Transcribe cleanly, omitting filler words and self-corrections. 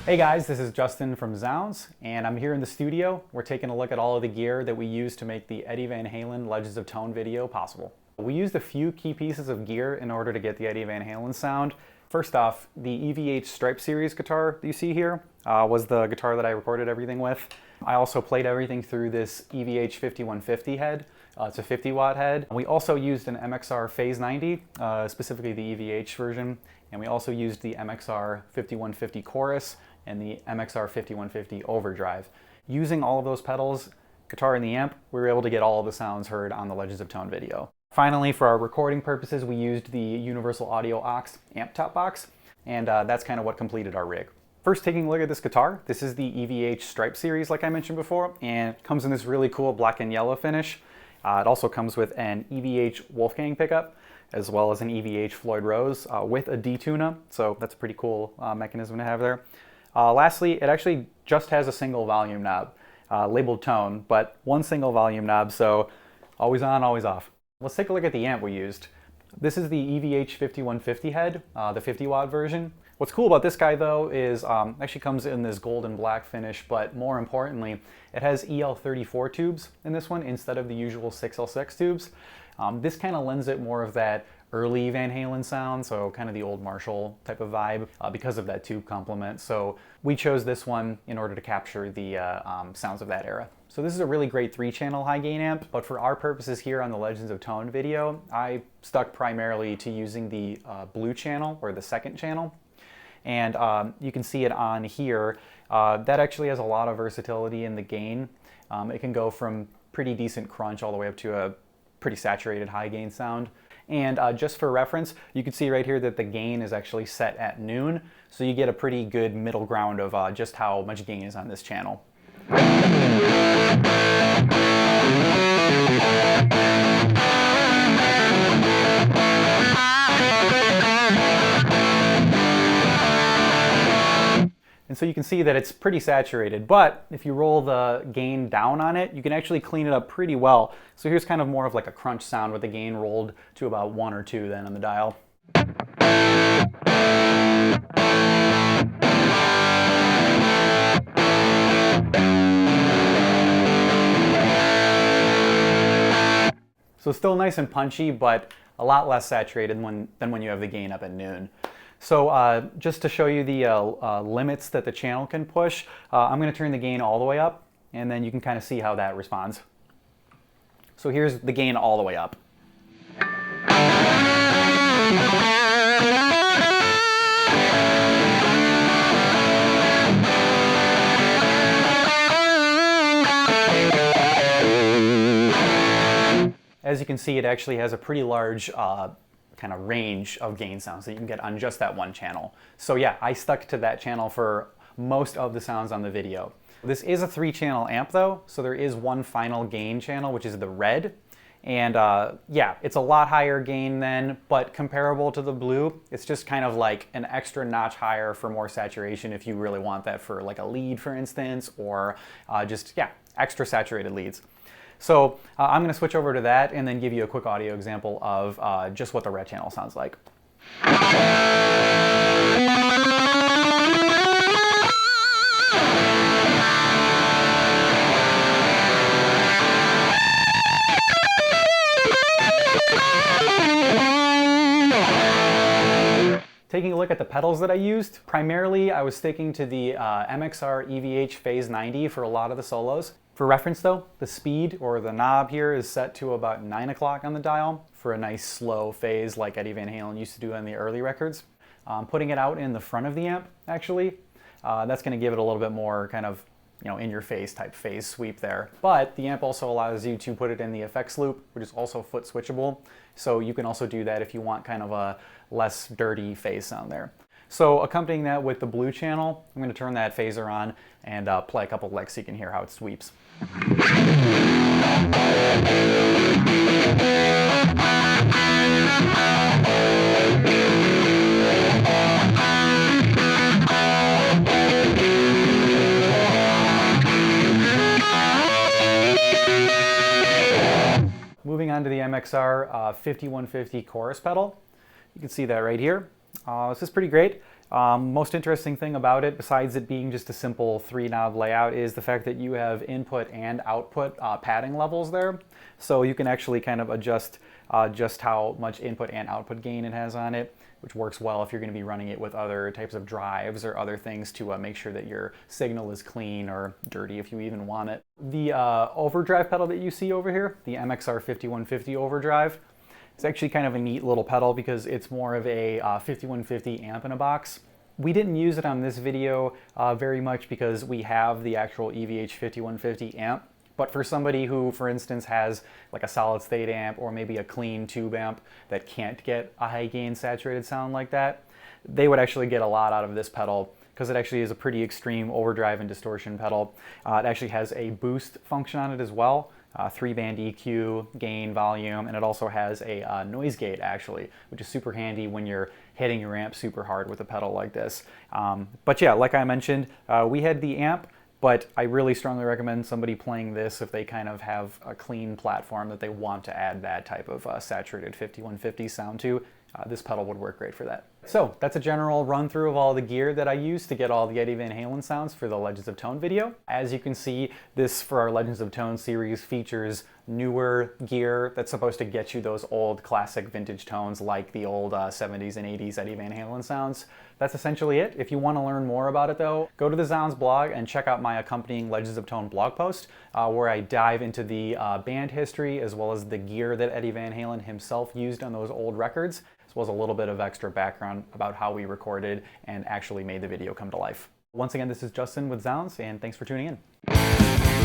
Hey guys, this is Justin from zZounds, and I'm here in the studio. We're taking a look at all of the gear that we use to make the Eddie Van Halen Legends of Tone video possible. We used a few key pieces of gear in order to get the Eddie Van Halen sound. First off, the EVH Stripe Series guitar that you see here was the guitar that I recorded everything with. I also played everything through this EVH 5150 head. It's a 50 watt head. We also used an MXR Phase 90, specifically the EVH version, and we also used the MXR 5150 chorus and the MXR 5150 overdrive. Using all of those pedals, guitar and the amp, we were able to get all of the sounds heard on the Legends of Tone video. Finally, for our recording purposes, we used the Universal Audio Aux amp top box, and that's kind of what completed our rig. First, taking a look at this guitar, this is the EVH Stripe Series, like I mentioned before, and it comes in this really cool black and yellow finish. It also comes with an EVH Wolfgang pickup, as well as an EVH Floyd Rose with a D-tuna, so that's a pretty cool mechanism to have there. Lastly, it actually just has a single volume knob, labeled tone, but one single volume knob, so always on, always off. Let's take a look at the amp we used. This is the EVH 5150 head, the 50 watt version. What's cool about this guy though is actually comes in this gold and black finish, but more importantly, it has EL34 tubes in this one instead of the usual 6L6 tubes. This kind of lends it more of that early Van Halen sound, so kind of the old Marshall type of vibe because of that tube complement. So we chose this one in order to capture the sounds of that era. So this is a really great 3-channel high gain amp, but for our purposes here on the Legends of Tone video, I stuck primarily to using the blue channel or the second channel. And you can see it on here. That actually has a lot of versatility in the gain. It can go from pretty decent crunch all the way up to a pretty saturated high gain sound. And just for reference, you can see right here that the gain is actually set at noon, so you get a pretty good middle ground of just how much gain is on this channel. And so you can see that it's pretty saturated, but if you roll the gain down on it, you can actually clean it up pretty well. So here's kind of more of like a crunch sound with the gain rolled to about 1 or 2 then on the dial. So still nice and punchy, but a lot less saturated than when you have the gain up at noon. So just to show you the limits that the channel can push, I'm going to turn the gain all the way up, and then you can kind of see how that responds. So here's the gain all the way up. As you can see, it actually has a pretty large kind of range of gain sounds that you can get on just that one channel. So yeah, I stuck to that channel for most of the sounds on the video. This is a 3-channel amp though, so there is one final gain channel, which is the red. And yeah, it's a lot higher gain then, but comparable to the blue, it's just kind of like an extra notch higher for more saturation if you really want that for like a lead, for instance, or just, yeah, extra saturated leads. So I'm going to switch over to that and then give you a quick audio example of just what the red channel sounds like. Taking a look at the pedals that I used, primarily I was sticking to the MXR EVH Phase 90 for a lot of the solos. For reference though, the speed or the knob here is set to about 9 o'clock on the dial for a nice slow phase like Eddie Van Halen used to do on the early records. Putting it out in the front of the amp, actually, that's going to give it a little bit more kind of, you know, in-your-face type phase sweep there. But the amp also allows you to put it in the effects loop, which is also foot switchable. So you can also do that if you want kind of a less dirty phase sound there. So accompanying that with the blue channel, I'm going to turn that phaser on and play a couple licks so you can hear how it sweeps. Moving on to the MXR 5150 chorus pedal. You can see that right here. This is pretty great. Most interesting thing about it, besides it being just a simple 3-knob layout, is the fact that you have input and output padding levels there. So you can actually kind of adjust just how much input and output gain it has on it, which works well if you're going to be running it with other types of drives or other things to make sure that your signal is clean or dirty if you even want it. The overdrive pedal that you see over here, the MXR 5150 overdrive, it's actually kind of a neat little pedal because it's more of a 5150 amp in a box. We didn't use it on this video very much because we have the actual EVH 5150 amp. But for somebody who, for instance, has like a solid state amp or maybe a clean tube amp that can't get a high gain saturated sound like that, they would actually get a lot out of this pedal because it actually is a pretty extreme overdrive and distortion pedal. It actually has a boost function on it as well. 3-band EQ, gain, volume, and it also has a noise gate actually, which is super handy when you're hitting your amp super hard with a pedal like this. But yeah, like I mentioned, we had the amp, but I really strongly recommend somebody playing this if they kind of have a clean platform that they want to add that type of saturated 5150 sound to. This pedal would work great for that. So that's a general run through of all the gear that I use to get all the Eddie Van Halen sounds for the Legends of Tone video. As you can see, this for our Legends of Tone series features newer gear that's supposed to get you those old classic vintage tones like the old 70s and 80s Eddie Van Halen sounds. That's essentially it. If you want to learn more about it though, go to the zZounds blog and check out my accompanying Legends of Tone blog post where I dive into the band history as well as the gear that Eddie Van Halen himself used on those old records, as well as a little bit of extra background about how we recorded and actually made the video come to life. Once again, this is Justin with zZounds, and thanks for tuning in.